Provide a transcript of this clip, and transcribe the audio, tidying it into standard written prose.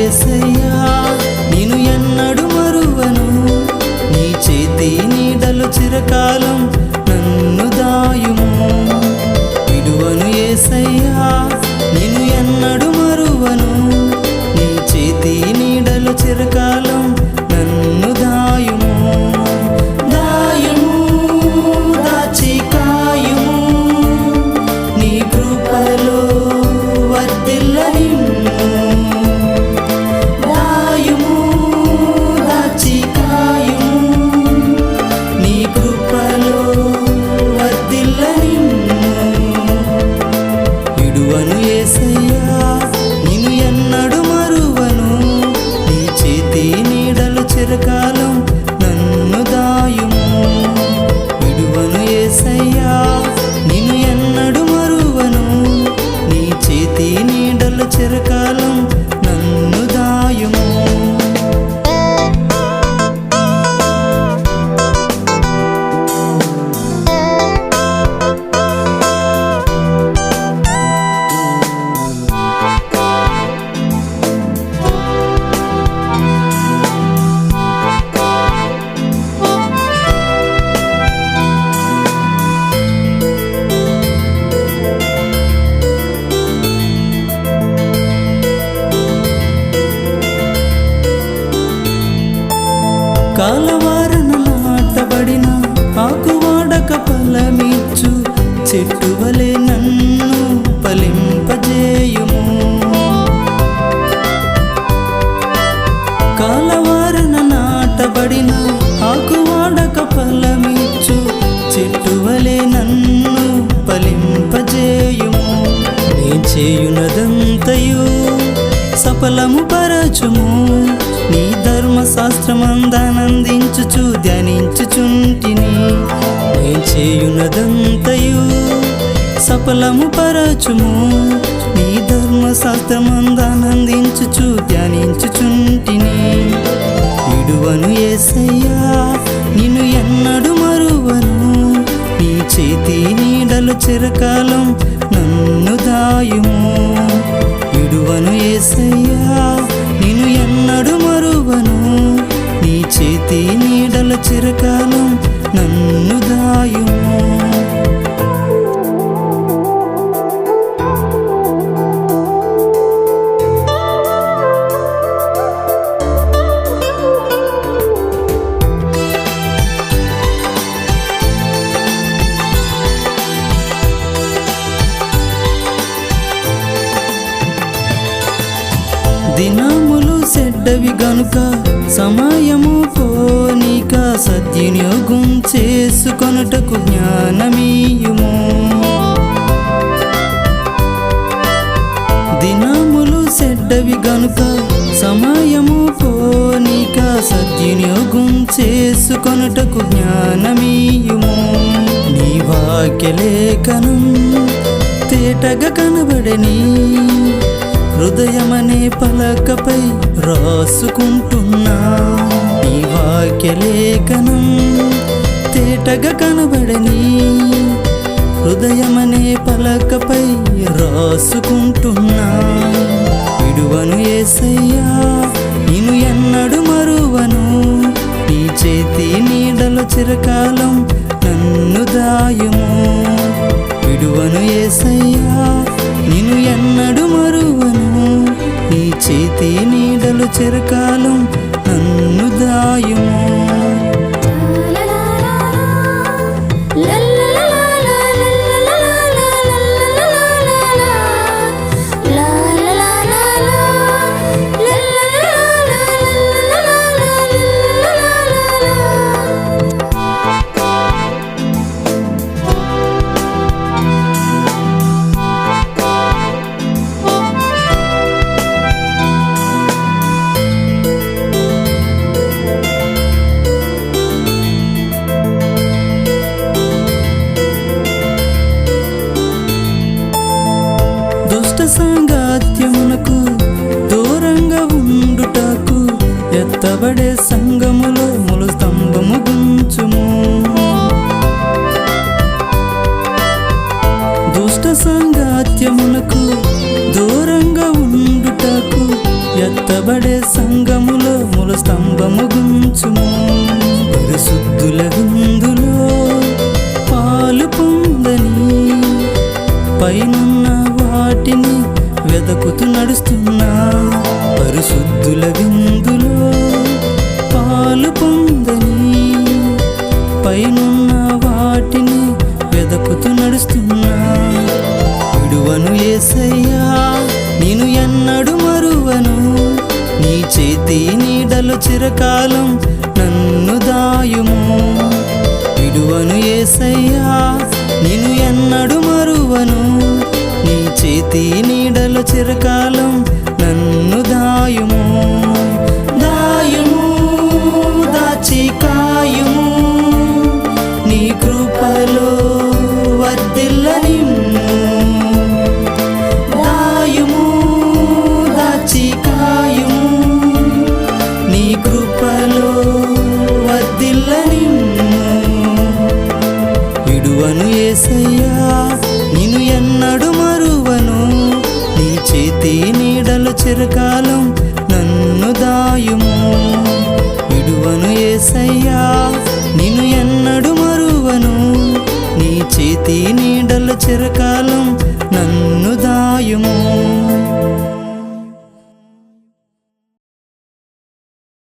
యేసయ్యా నిన్ను ఎన్నడు మరువను, నీ చేతి నీడలు చిరకాలం నన్ను దాయుము. విడువను యేసయ్యా నిన్ను ఎన్నడు మరువను, నీ చేతి నీడలు చిరకాలం నన్ను దాయుము. దాయుము దాచి కాయుము, నీ కృపలో వర్ధిల్ల నిన్ను. దాయుము దాచి కాయుము, నీ కృపలో వర్ధిల్ల నిన్ను. విడువను యేసయ్యా నిన్ను ఎన్నడు మరువను, నీ చేతి నీడలు చిరకాలం నన్ను దాయుము. విడువను యేసయ్యా నిన్ను ఎన్నడు మరువను, నీ చేతి నీడలు చిరకాలం నన్ను దాయుము. కాలవారన నాటబడిన ఆకువాడక ఫలమిచ్చు చెట్టు వలె నన్ను ఫలింపజేయుము. కాలవారన నాటబడిన ఆకువాడక ఫలమిచ్చు చెట్టు వలె నన్ను ఫలింపజేయుము. నే చేయునదంతయు సఫలము పరచుము, నీ ధర్మశాస్త్రమందానందించుచు ధ్యానించుచుంటిని. నే చేయునదంతయు సఫలము పరచుము, నీ ధర్మశాస్త్రమందానందించుచు ధ్యానించుచుంటిని. విడువను యేసయ్యా నిన్ను ఎన్నడు మరువను, నీ చేతి నీడలు చిరకాలం నన్ను దాయుము. విడువను యేసయ్యా నిన్ను ఎన్నడు మరువను, నీ చేతి నీడల చిరకాలం నన్ను దాయుము. దినములు చెడ్డవి గనుక సమయము పోనీక సద్వినియోగం చేసుకొనుటకు జ్ఞానమీయుము. దినములు చెడ్డవి గనుక సమయము పోనీక సద్వినియోగం చేసుకొనుటకు జ్ఞానమీయుము. నీ వాక్యలేఖనం తేటగా కనబడని హృదయమనే పలకపై రాసుకుంటున్నా. నీ వాక్యలేఖనం తేటగా కనబడని హృదయమనే పలకపై రాసుకుంటున్నా. విడువను యేసయ్యా నిన్ను ఎన్నడు మరువను, నీ చేతి నీడలు చిరకాలం నన్ను దాయుము. విడువను యేసయ్యా నిన్ను ఎన్నడు మరువను, నీ చేతి నీడలు చిరకాలం నన్ను దాయుము. సాంగత్యమునకు దూరంగా ఉండుటకు ఎత్తబడే సంగములో మూల స్తంభము గుంచుము. దుష్ట సాంగత్యమునకు దూరంగా ఉండుటకు ఎత్తబడే ఉంచుము. పరిశుద్ధుల విందులో పాలు పొందని పైనున్న వాటిని వెదకుతూ నడుస్తున్నా. పరిశుద్ధుల విందులో పాలు పొందని పైనున్న వాటిని వెదకుతూ నడుస్తున్నా. విడువను యేసయ్యా నేను ఎన్నడు మరువను, నీ చేతి నీడలో చిరకాలం నన్ను దాయుము. విడువను యేసయ్యా నేను ఎన్నడు మరువను, నీ చేతి నీడలో చిరకాలం నన్ను దాయుము. దాయుము దాచి కాయుము, నీ కృపలో వర్ధిల్లనిమ్ము. దాయుము దాచి కాయుము, నీ కృపలో వర్ధిల్లనిమ్ము. విడువను యేసయ్యా నిన్ను ఎన్నడు మరువను, నీ చేతి నీడలో చిరకాలం నన్ను దాయుము. విడువను యేసయ్యా నిన్ను ఎన్నడు మరువను, నీ చేతి నీడలో చిరకాలం నన్ను దాయుము.